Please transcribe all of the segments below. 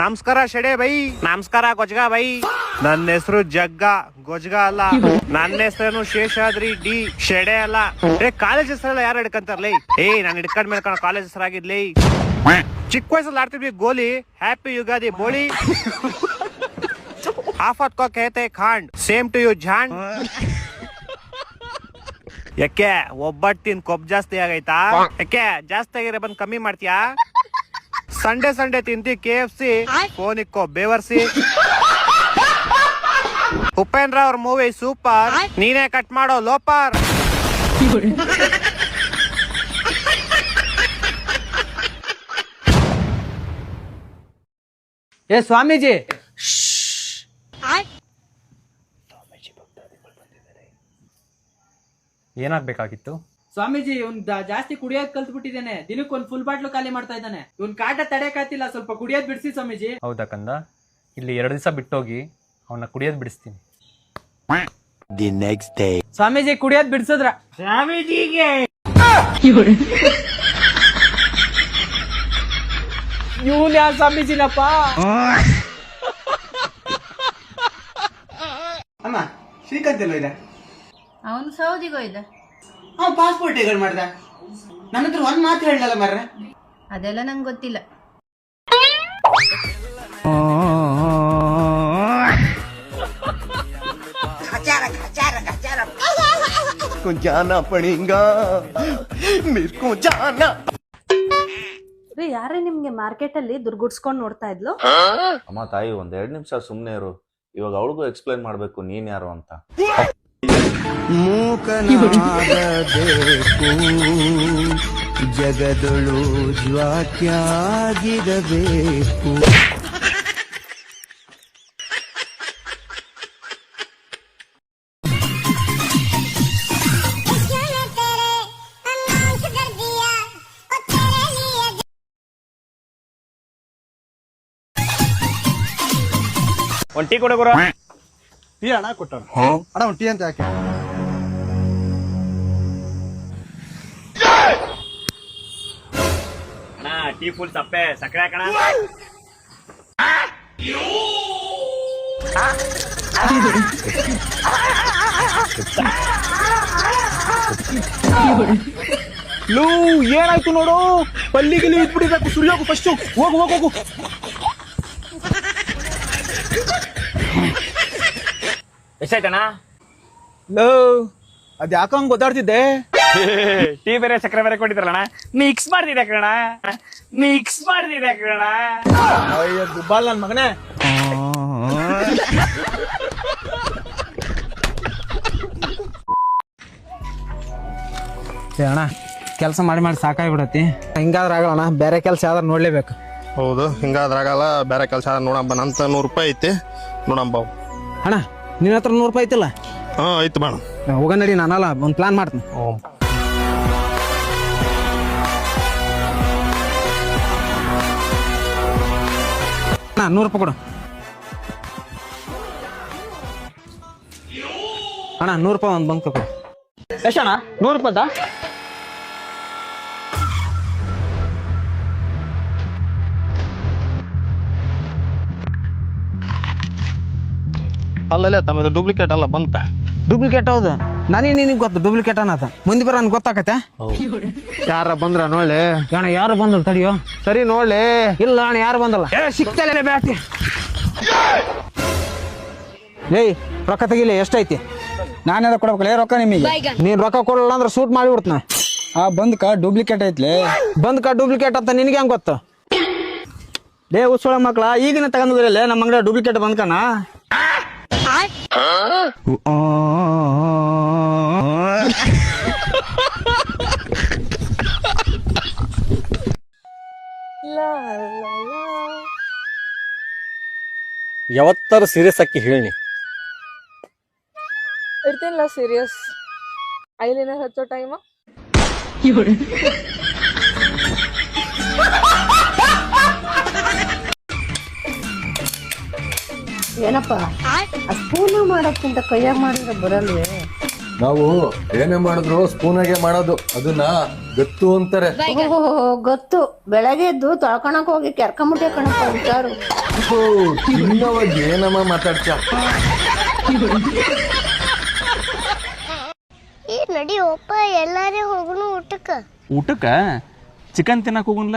ನಮಸ್ಕಾರ ಶೆಡೆ ಬೈ. ನಮಸ್ಕಾರ ಗೊಜ್ಗ ಬೈ. ನನ್ನ ಹೆಸರು ಜಗ್ಗ, ಗೊಜ್ಗ ಅಲ್ಲ. ನನ್ನ ಹೆಸರೇನು ಶೇಷಾದ್ರಿ ಡಿ, ಶೆಡೆ ಅಲ್ಲ. ಕಾಲೇಜ್ ಹೆಸರೆಲ್ಲ ಯಾರು ಹಿಡ್ಕಂತಾರಲೇ? ನಾನು ಹಿಡ್ಕೊಂಡ್ ಮೇಲೆ ಕಾಲೇಜ್ ಹೆಸರಾಗಿದ್ಲಿ. ಚಿಕ್ಕ ವಯಸ್ಸಲ್ಲಿ ಆಡ್ತಿದ್ವಿ ಗೋಲಿ. ಹ್ಯಾಪಿ ಯುಗಾದಿ ಬೋಳಿ. ಆಫತ್ ಕೋ ಕೇತೆ ಖಾಂಡ್, ಸೇಮ್ ಟು ಯು ಜಾಂಡ್. ಯಾಕೆ ಒಬ್ಬಟ್ಟಿನ ಕೊಬ್ಬು ಜಾಸ್ತಿ ಆಗೈತಾ? ಯಾಕೆ ಜಾಸ್ತಿ ಆಗಿರೋ ಬಂದ್ ಕಮ್ಮಿ ಮಾಡ್ತೀಯಾ? ಸಂಡೆ ತಿಂತಿ KFC, ಫೋನಿಕ್ಕೋ ಬೇವರ್ಸಿ. ಉಪೇಂದ್ರ ಅವ್ರ ಮೂವಿ ಸೂಪರ್, ನೀನೇ ಕಟ್ ಮಾಡೋ ಲೋಪರ್. ಏ ಸ್ವಾಮೀಜಿ, ಏನಾಗ್ಬೇಕಾಗಿತ್ತು? ಸ್ವಾಮೀಜಿ ಇವ್ನ್ ಜಾಸ್ತಿ ಕುಡಿಯೋದ್ ಕಲ್ತ್ ಬಿಟ್ಟಿದ್ದೇನೆ. ದಿನಕ್ಕೆ ಒಂದ್ ಫುಲ್ ಬಾಟ್ಲು ಖಾಲಿ ಮಾಡ್ತಾ ಇದ್ದಾನೆ. ಇವ್ನ್ ಕಾಟ ತಡೆಯಕ್ಕಾಗ್ತಿಲ್ಲ, ಸ್ವಲ್ಪ ಕುಡಿಯೋದ್ ಬಿಡಿಸಿ ಸ್ವಾಮೀಜಿ. ಹೌದಾ ಕಂದ, ಇಲ್ಲಿ 2 ದಿವಸ ಬಿಟ್ಟೋಗಿ ಅವನ್ನ ಕುಡಿಯೋದ್ ಬಿಡಿಸ್ತೀನಿ. The next day. ಸ್ವಾಮೀಜಿ ಕುಡಿಯೋದ್ ಬಿಡ್ಸದ್ರ ಸ್ವಾಮೀಜಿಗೆ ಇವನ್ ಯಾವ ಸ್ವಾಮೀಜಿನಪ್ಪ? ಅಮ್ಮ ಶ್ರೀಕಾಂತ್ ಎಲ್ಲೋ ಇದೆ? ಅವನು ಸೌದಿಗೋ ಇದೆ. ಪಾಸ್ಪೋರ್ಟ್ ಹೇಗೆ ಮಾಡ್ದ? ನನ್ನ ಹತ್ರ ಒಂದ್ ಮಾತು ಹೇಳಲ್ಲ ಮರ್ರೆ. ಅದೆಲ್ಲ ನಂಗೆ ಗೊತ್ತಿಲ್ಲ. ಜಾನಾ ಪಡಿಂಗಾ ಮಿರ್ಕೋ ಜಾನಾ. ರೀ, ಯಾರೇ ನಿಮ್ಗೆ ಮಾರ್ಕೆಟ್ ಅಲ್ಲಿ ದುರ್ಗುಡ್ಸ್ಕೊಂಡ್ ನೋಡ್ತಾ ಇದ್ಲು? ಅಮ್ಮ ತಾಯಿ, 1-2 ನಿಮಿಷ ಸುಮ್ನೆ ಇರು. ಇವಾಗ ಅವಳಿಗೂ ಎಕ್ಸ್ಪ್ಲೈನ್ ಮಾಡ್ಬೇಕು ನೀನ್ ಯಾರು ಅಂತ. ಮೂಕನಾಗಬೇಕು ಜಗದೊಳು ಜ್ವಾಕ್ಯಾಗಿರಬೇಕು. ಒಂದ್ ಟೀ ಕೊಡ ಗುರು. ಟೀ ಅಣ್ಣ ಕೊಟ್ಟಣ. ಅಣ್ಣ ಒಂದು ಟೀ ಅಂತ ಯಾಕೆ? ಅಣ್ಣ ಟೀ ಫುಲ್ ಸಪ್ಪೆ, ಸಕ್ಕರೆ ಹಾಕಣ. ಲೂ ಏನಾಯ್ತು ನೋಡು, ಪಲ್ಲಿಗಿಲಿ ಇದ್ಬಿಟ್ಟಿರ್ಬೇಕು. ಸುಳ್ಯೋಗು ಫಸ್ಟ್, ಹೋಗು ಹೋಗು ಹೋಗು. ಎಷ್ಟಾಯ್ತಣ್ಣ? ಲೋ ಅದ್ ಯಾಕಂಗ್ ಗೊತ್ತಾಡ್ತಿದ್ದೆ? ಟೀ ಬೇರೆ ಸಕ್ಕರೆ ಬೇರೆ ಕೊಟ್ಟಿದ್ರಲ್ಲಣ್ಣ, ಮಿಕ್ಸ್ ಮಾಡ್ತಿದ್ದೆ ಕಣ. ಅಯ್ಯೋ ದುಬ್ಬಾಲ್ ನನ್ ಮಗನೇ. ಅಣ್ಣ ಕೆಲಸ ಮಾಡಿ ಸಾಕಾಗ್ಬಿಡತಿ. ಹಿಂಗಾದ್ರ ಆಗಲ್ಲ, ಬೇರೆ ಕೆಲಸ ಯಾವ್ದಾರು ನೋಡ್ಲೇಬೇಕು. ಹೌದು, ಹಿಂಗಾದ್ರಾಗಲ್ಲ. ಬೇರೆ ಕೆಲಸ ನೋಡಂಬ. ನಂತ 100 ರೂಪಾಯಿ ಐತಿ, ನೋಡಂಬ. ಅಣ್ಣ ನಿನ್ನ ಹತ್ರ 100 ರೂಪಾಯಿ ಐತಿಲ್ಲ? ಐತಿ ಬೇಡ, ಹೋಗ ನಡಿ. ನಾನಲ್ಲ ಒಂದು ಪ್ಲಾನ್ ಮಾಡ್ತೀನಿ. ಅಣ್ಣ 100 ರೂಪಾಯಿ ಕೊಡು. ಅಣ್ಣ 100 ರೂಪಾಯಿ ಒಂದು ಬಂಕ್ ಕೊಡು. ಎಷ್ಟಣ್ಣ? 100 ರೂಪಾಯ್ದ? ಅಲ್ಲಲ್ಲೇ ತಮ್ಮ ಡೂಪ್ಲಿಕೇಟ್ ಅಲ್ಲ ಬಂತ. ಡೂಪ್ಲಿಕೇಟ್ ಹೌದು. ನಿನಗೆ ಗೊತ್ತು ಡೂಪ್ಲಿಕೇಟ್ ಅನ್ನತ. ಮುಂದೆ ಬರ ನನ್ಗೆ ಗೊತ್ತಾಕತ್ತೆ. ಯಾರ ಬಂದ್ರ ನೋಡ್ಲಿ? ಅಣ್ಣ ಯಾರು ಬಂದ್ರು ತಡಿಯೋ. ಸರಿ ನೋಡ್ಲಿ. ಇಲ್ಲ ಅಣ್ಣ ಯಾರು ಬಂದಲ್ಲ. ಸಿಕ್ತಲ್ಲ ಬ್ಯಾಟಿ. ಏಯ್ ರೊಕ್ಕ ತೆಗಿಲಿ, ಎಷ್ಟೈತಿ? ನಾನೇದ ಕೊಡ್ಬೇಕಲ್ಲ ರೊಕ್ಕ ನಿಮಗೆ? ನೀನ್ ರೊಕ್ಕ ಕೊಡಲ್ಲ ಅಂದ್ರೆ ಶೂಟ್ ಮಾಡಿಬಿಡ್ತನ. ಬಂದ್ಕ ಡೂಪ್ಲಿಕೇಟ್ ಐತ್ಲಿ. ಬಂದ್ಕ ಡೂಪ್ಲಿಕೇಟ್ ಅಂತ ನಿನಗೆ ಹೆಂಗ್ ಗೊತ್ತು? ಲೇ ಉತ್ಸವ ಮಕ್ಳ, ಈಗಿನ ತಗೊಂಡ್ರಲ್ಲ ನಮ್ಮ ಅಂಗಡಿ ಡೂಪ್ಲಿಕೇಟ್ ಬಂದ್ಕನ. ಯಾವತ್ತಾರ ಸೀರಿಯಸ್ ಆಗಿ ಹೇಳಿ. ಇರ್ತೀನಿಲ್ಲ ಸೀರಿಯಸ್. ಐಲಿನರ್ ಹಚ್ಚೋ ಟೈಮ. ಏನಪ್ಪ ಸ್ಪೂನು ಮಾಡೋಕ್ಕಿಂತ ಕೈಯಾಗ ಮಾಡಿದ್ರೆ ಬರಲ್ವೇ? ನಾವು ಏನೇ ಮಾಡಿದ್ರು ಸ್ಪೂನಾಗೆ ಮಾಡೋದು, ಅದನ್ನ ಗತ್ತು ಅಂತಾರೆ. ಗೊತ್ತು, ಬೆಳಗ್ಗೆ ಎದ್ದು ತೊಳ್ಕೊಳಕ್ ಹೋಗಿ ಕೆರ್ಕೊಂಬಿಟ್ಟೆ ಕಣಕ್ಕಾರು. ಚಿನ್ನವಾಗ ಏನಮ್ಮ ಮಾತಾಡ್ತ. ನಡಿ ಒಪ್ಪ, ಎಲ್ಲಾರೇ ಹೋಗುನು ಊಟಕ್ಕ ಚಿಕನ್ ತಿನ್ನಕ್ ಹೋಗುನ್ಲ.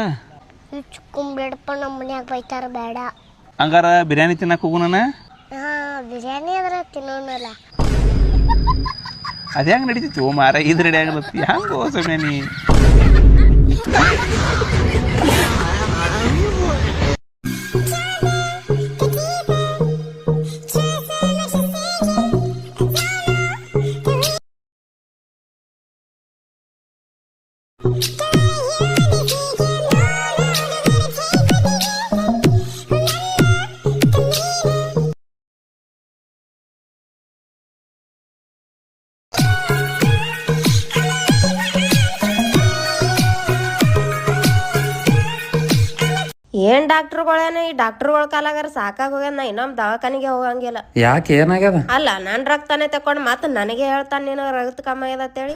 ಬೇಡಪ್ಪ, ನಮ್ಮ ಮನ್ಯಾಗ ಬೈತಾರ, ಬೇಡ. ಹಂಗಾರ ಬಿರಿಯಾನಿ ತಿನ್ನಕ್ ಹೋಗುನ. ಬಿರಿಯಾನಿ ಅದ್ರ ತಿನ್ನೋನಲ್ಲ. ಅದ ಹೆಂಗ್ ನಡೀತಿತ್ತು ಮಾರ, ಇದು ರೆಡಿ ಆಗಲತ್ತಿ ಹಂಗ ಸಮಯ. ಏನ್ ಡಾಕ್ಟರ್ಗಳೇನ, ಈ ಡಾಕ್ಟರ್ಗಳ ಕಾಲಾಗಾರ ಸಾಕಾಗ ಹೋಗ್ಯಾನ. ನಾ ಇನ್ನೊಮ್ಮೆ ದವಾಖಾನಿಗೆ ಹೋಗಂಗಿಲ್ಲ. ಯಾಕೆ ಏನಾಗ್ಯದ? ಅಲ್ಲ, ನನ್ ರಕ್ತನೇ ತಕೊಂಡ್ ಮತ್ತ ನನಗೆ ಹೇಳ್ತಾನ ನೀನು ರಕ್ತ ಕಮ್ಮಿ ಆಗ್ಯದ ಅಂತೇಳಿ.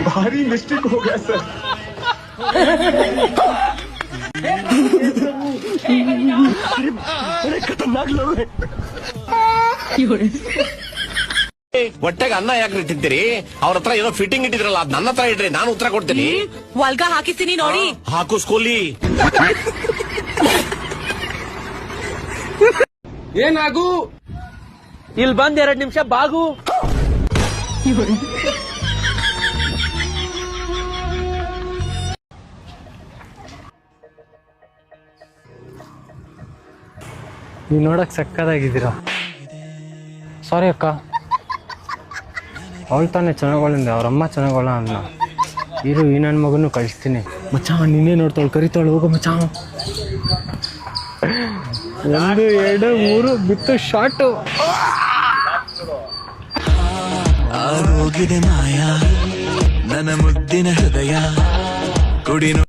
ಭಾರಿ ಮಿಸ್ಟೇಕ್ ಹೋಗ್ಯಾ ಸರ್. ಹೊಟ್ಟೆಗೆ ಅನ್ನ ಯಾಕೆ ಇಟ್ಟಿದ್ದೀರಿ? ಅವ್ರ ಹತ್ರ ಏನೋ ಫಿಟ್ಟಿಂಗ್ ಇಟ್ಟಿದ್ರಲ್ಲ, ಅದ್ ನನ್ನ ಹತ್ರ ಇಡ್ರಿ, ನಾನು ಉತ್ತರ ಕೊಡ್ತೀನಿ. ಒಲ್ಗ ಹಾಕಿಸ್ತೀನಿ ನೋಡಿ. ಹಾಕು ಸ್ಕೂಲಿ. ಏನಾಗು, ಇಲ್ಲಿ ಬಂದ್ 2 ನಿಮಿಷ ಬಾಗು. ನೀವು ನೋಡಕ್ ಸಕ್ಕದಾಗಿದ್ದೀರಾ. ಸಾರಿ ಅಕ್ಕ, ಅವಳು ತಾನೇ ಚೆನ್ನಾಗೋಳಿಂದ, ಅವ್ರಮ್ಮ ಚೆನ್ನಾಗೋಳ ಅನ್ನ. ಇರು, ಈ ನನ್ನ ಮಗನೂ ಕಳಿಸ್ತೀನಿ. ಮಚ್ಚ ನಿನ್ನೆ ನೋಡ್ತಾಳು, ಕರಿತಾಳು, ಹೋಗು ಮಚ್ಚ. 1 2 3 ಬಿತ್ತು ಶಾಟು. ಆಗೋಗಿದೆ ಮಾಯ ನನ್ನ ಮುದ್ದಿನ ಹೃದಯ ಕುಡಿನು.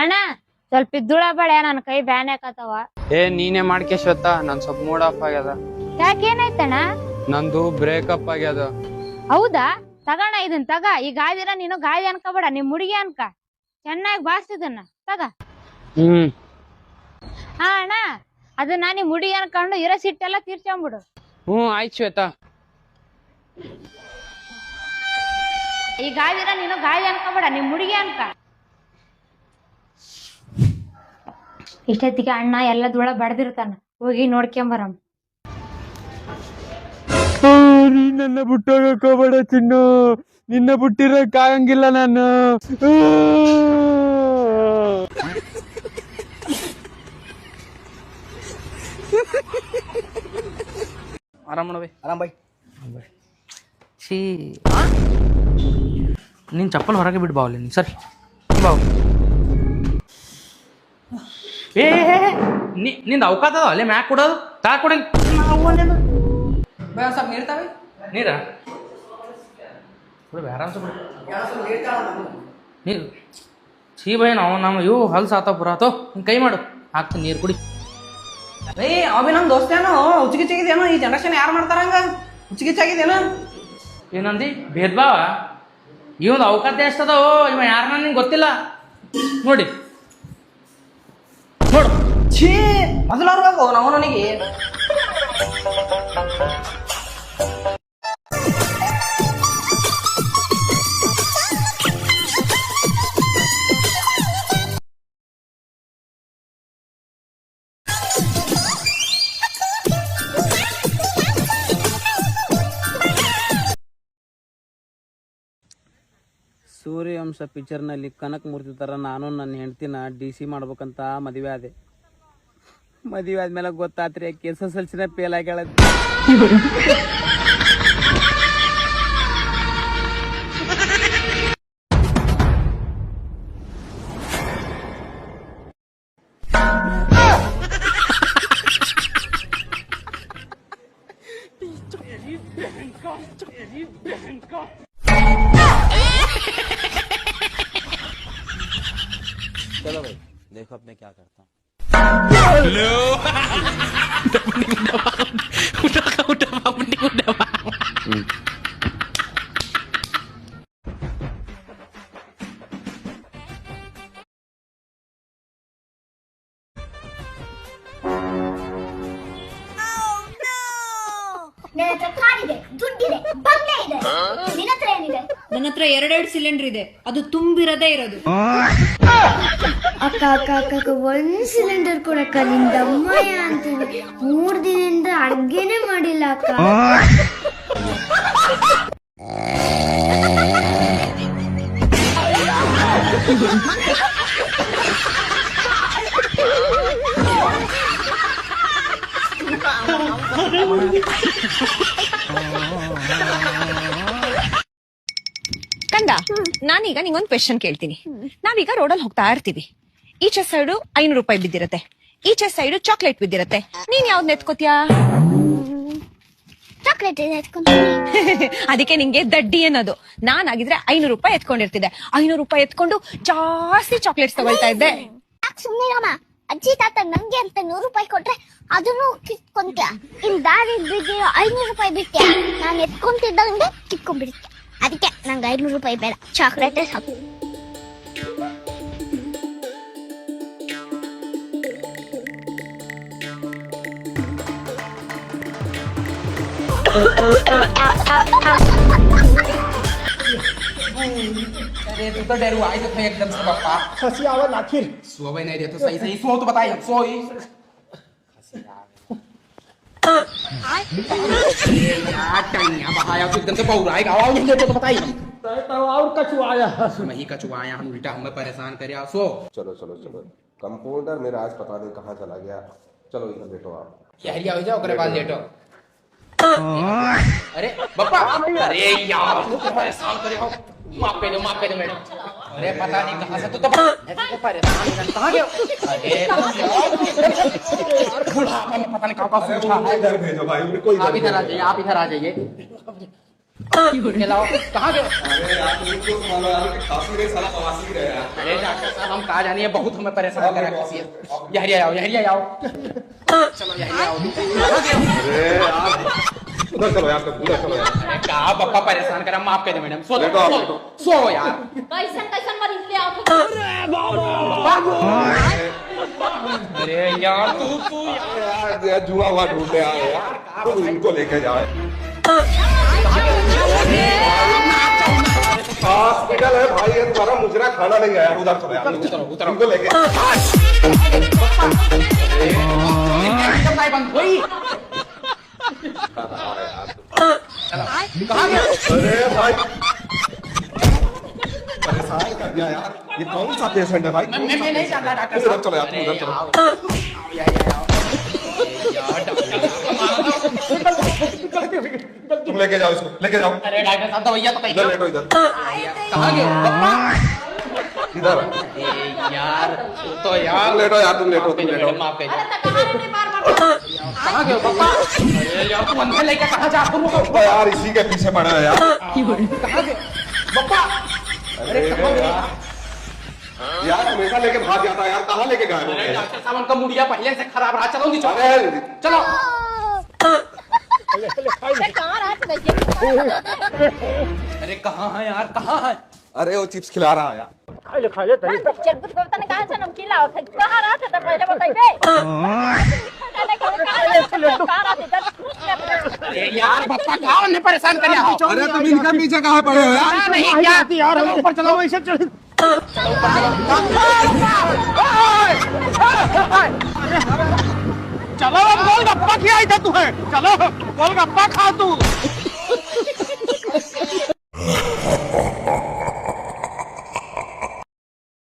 ಅಣ್ಣ ಸ್ವಲ್ಪ ಇದ್ದುಳ ಬಳೆ, ನನ್ ಕೈ ಬ್ಯಾನ್ ಹಾಕತ್ತವ. ನೀನೇ ಮಾಡ್ಕೆ ಶ್ವೇತ, ನನ್ ಸ್ವಲ್ಪ ಮೂಡ್ ಆಫ್ ಆಗ್ಯದ. ಯಾಕೇನಾಯ್ತಣ್ಣ? ನಂದು ಬ್ರೇಕಪ್ ಆಗ್ಯದ. ಹೌದಾ? ತಗೋಣ ಇದನ್ ತಗ. ಈ ಗಾದಿನ ನೀನು ಗಾದಿ ಅನ್ಕೋಬೇಡ, ನಿಮ್ ಹುಡುಗಿ ಅನ್ಕ. ಚೆನ್ನಾಗಿ ಬಾಸ್ತಿದನ್ನ ತಗ. ಹಾ ಅಣ್ಣ, ಅದನ್ನ ನಿಮ್ ಹುಡುಗಿ ಅನ್ಕೊಂಡು ಇರೋ ಸಿಟ್ಟೆಲ್ಲ ತೀರ್ಸ್ಕೊಂಬಿಡು. ಆಯ್ತು ಶ್ವೇತ. ಈ ಗಾದಿನ ನೀನು ಗಾದಿ ಅನ್ಕೋಬೇಡ, ನಿಮ್ ಹುಡುಗಿ ಅನ್ಕ. ಇಷ್ಟೊತ್ತಿಗೆ ಅಣ್ಣ ಎಲ್ಲ ಧೂಳ ಬಡ್ದಿರ್ತಾನ, ಹೋಗಿ ನೋಡ್ಕೊಂಬರಂ. ನನ್ನ ಬಿಟ್ಟೋಗಬೇಡ ಚಿನ್ನು, ನಿನ್ನ ಬಿಟ್ಟಿರಕ್ ಆಗಂಗಿಲ್ಲ ನಾನು. ಆರಾಮ್ ನೋಡ್ಬಿ. ಆರಾಮ್ ಬೈ. ಛೀ, ನೀನ್ ಚಪ್ಪಲ್ ಹೊರಗೆ ಬಿಡ್ ಬಾವಲ್ಲಿ ನೀನ್. ಸರಿ ಬಾವು. ನಿಂದ ಅವಕಾಶ ಅದ ಅಲ್ಲೇ ಮ್ಯಾಕ್ ಕೊಡೋದು, ತಾ ಕೊಡಿ. ಸ್ವಲ್ಪ ನೀರ್ತಾವೆ, ನೀರ ಆರಾಮ್ಸ ಬಿಡು ನೀರು. ಛೀ ಬೈ, ನಾವು ಇವು ಹಲ್ಸ ಆತಾವ ಪುರ ಆತೋ. ಹಿಂಗೆ ಕೈ ಮಾಡು, ಹಾಕ್ತೀನಿ ನೀರು ಕುಡಿ. ಅವಿ ನಮ್ಮ ದೋಸ್ತೇನೋ ಹುಚ್ಚಿಗಿಚ್ಚಾಗಿದೇನೋ. ಈ ಜನರೇಷನ್ ಯಾರು ಮಾಡ್ತಾರ ಹಂಗ ಹುಚ್ಚಿಗಿಚ್ಚಾಗಿದೇನೋ? ಏನಂದಿ ಭೇದ ಭಾವ? ಇವೊಂದು ಅವಕಾಶ ಎಷ್ಟದವೋ, ಇವ ಯಾರನ್ನ ನಿಂಗೆ ಗೊತ್ತಿಲ್ಲ ನೋಡಿ. ನೋಡು, ಛೀ ಮೊದಲವ್ರಿಗಾಗೋ ನಾವು ನನಗೆ. ಸೂರ್ಯವಂಶ ಪಿಕ್ಚರ್ನಲ್ಲಿ ಕನಕ ಮೂರ್ತಿ ಥರ ನಾನು ನನ್ನ ಹೆಂಡ್ತಿನ DC ಮಾಡ್ಬೇಕಂತ ಮದುವೆ ಆದೆ. ಮದುವೆ ಆದ್ಮೇಲೆ ಗೊತ್ತಾತ್ರಿ SSLCನ ಫೇಲ್ ಆಗ್ಯಾಳ. चलो भाई देखो अब मैं क्या करता हूँ। ನನ್ನ ಹತ್ರ ಕಾರಿದೆ, ದುಡ್ಡಿದೆ, ಬಂಗ್ಲೆ ಇದೆ. ನಿನ್ನ ಹತ್ರ ಏನಿದೆ? ನನ್ನ ಹತ್ರ 2 ಸಿಲಿಂಡರ್ ಇದೆ, ಅದು ತುಂಬಿರದೇ ಇರೋದು. ಅಕ್ಕ ಅಕ್ಕ ಅಕ್ಕ 1 ಸಿಲಿಂಡರ್ ಕೊಡಕ್ಕ, ನಿಂದಮ್ಮಯ್ಯ ಅಂತೀನಿ. 3 ದಿನದಿಂದ ಅಡ್ಗೆನೆ ಮಾಡಿಲ್ಲ ಅಕ್ಕ. ಕಂದ, ನಾನೀಗ ನಿಂಗೊಂದು ಕ್ವೆಶನ್ ಕೇಳ್ತೀನಿ. ನಾವೀಗ ರೋಡಲ್ಲಿ ಹೋಗ್ತಾ ಇರ್ತೀವಿ, ಈಚೆ ಸೈಡು 500 ರೂಪಾಯಿ ಬಿದ್ದಿರತ್ತೆ, ಈಚೆ ಸೈಡು ಚಾಕ್ಲೇಟ್ ಬಿದ್ದಿರತ್ತೆ. ನೀನ್ ಯಾವ್ದು ಎತ್ಕೋತಿಯಾ? ಚಾಕ್ಲೇಟ್ ಎತ್ಕೊಂತೀನಿ. ಅದಕ್ಕೆ ನಿಂಗೆ ದಡ್ಡಿ ಅನ್ನೋದು. ನಾನಾಗಿದ್ರೆ 500 ರೂಪಾಯಿ ಎತ್ಕೊಂಡಿರ್ತಿದ್ದೆ. 500 ರೂಪಾಯಿ ಎತ್ಕೊಂಡು ಜಾಸ್ತಿ ಚಾಕ್ಲೇಟ್ಸ್ ತಗೊಳ್ತಾ ಇದ್ದೆ. ಸುಮ್ಮನೆ ಅಜ್ಜಿ ತಾತ ನಂಗೆ ಅಂತ 100 ರೂಪಾಯಿ ಕೊಟ್ರೆ ಅದನ್ನು ಕಿತ್ಕೊಂತ್ಯ. ಇನ್ ದಾರಿ ಬಿದ್ದಿರೋ 500 ರೂಪಾಯಿ ಬಿಟ್ಟೆ, ನಾನು ಎತ್ಕೊಂತಿದ್ದಂಗೆ ಕಿತ್ಕೊಂಡ್ಬಿಡ್ತೆ. ಅದಕ್ಕೆ ನಂಗೆ 500 ರೂಪಾಯಿ ಬೇಡ, ಚಾಕ್ಲೇಟೇ ಸಾಕು. अरे तू तो डरू आई तो थे एकदम से पापा। खसी आवल आखिर सो भाई नहीं दे तो सही सो तो बताइए हम सो ही। यार बहाया तो एकदम से बहुरा आएगा, आओ नहीं तो बताइए हम। और कछुआया मैं ही कछुआया, हम उल्टा हमें परेशान करे। सो चलो चलो चलो, कंपाउंडर मेरा आज पता नहीं कहाँ चला गया। चलो इधर बैठो आप। यार हो जाओ करे बाद लेटो। अरे पापा, अरे यार तू तो परेशान करे हो। माफ कर दो मैडम। अरे पता नहीं कहाँ से तू तो परेशान कहाँ गए? अरे बूढ़ा पता नहीं कहाँ पूछा है। इधर भेजो भाई, कोई आप इधर आ जाइए, आप इधर आ जाइए। लाओ कहाँ गए? अरे यार तुमको मानो यार कि खांसी रे साला बवासीर है यार। अरे डॉक्टर साहब हम कहाँ जानिए, बहुत हमें परेशान कर रखा है। यही आओ चलो यही आओ। अरे यार उधर चलो यार, उधर चलो यार। कहा पापा परेशान करा, माफ कर दे मैडम। सो सो यार कैसन मरीज ले आओ। अरे यार तू यार जुआ हुआ ढूंढने आए यार, तुम इनको लेके जाओ। हॉस्पिटल है भाई, ये तुम्हारा मुजरा खाना नहीं आया। उधर चलो यार, उधर इनको लेके बंद हुई। कहाँ गया? अरे भाई परेशान कर दिया यार, ये कौन सा पेशेंट है भाई? मैं नहीं जानता डॉक्टर उधर चलो यार, उधर चलो। तुम लेके जाओ इसको, लेके जाओ। अरे डॉक्टर साहब दवाइयाँ तो इधर लेटो, इधर। कहाँ गए पापा? इधर यार तो यार लेटो यार, तुम लेटो, तुम लेटो। माफ कर कहाँ गए पापा? अरे यार तू अंदर लेके कहाँ जा तुम? तो यार इसी के पीछे पड़ा है यार। कहाँ गए पापा? अरे यार हमेशा लेके भाग जाता है यार, कहाँ लेके गए हो? अरे डॉक्टर साहब उनका मुड़िया पहले से खराब रहा, चलो नीचे अरे चलो। अरे कहाँ है यार, कहाँ है? अरे वो चिप्स खिला रहा है यार। अरे यार पापा कहाँ ने परेशान कर दिया? अरे तुम इनका पीछे कहाँ पड़े हो यार? नहीं क्या यार, ऊपर चलो वैसे चलो। चलो गोलगप्पा खिलाई था तुम्हें, चलो गोलगप्पा खा तू।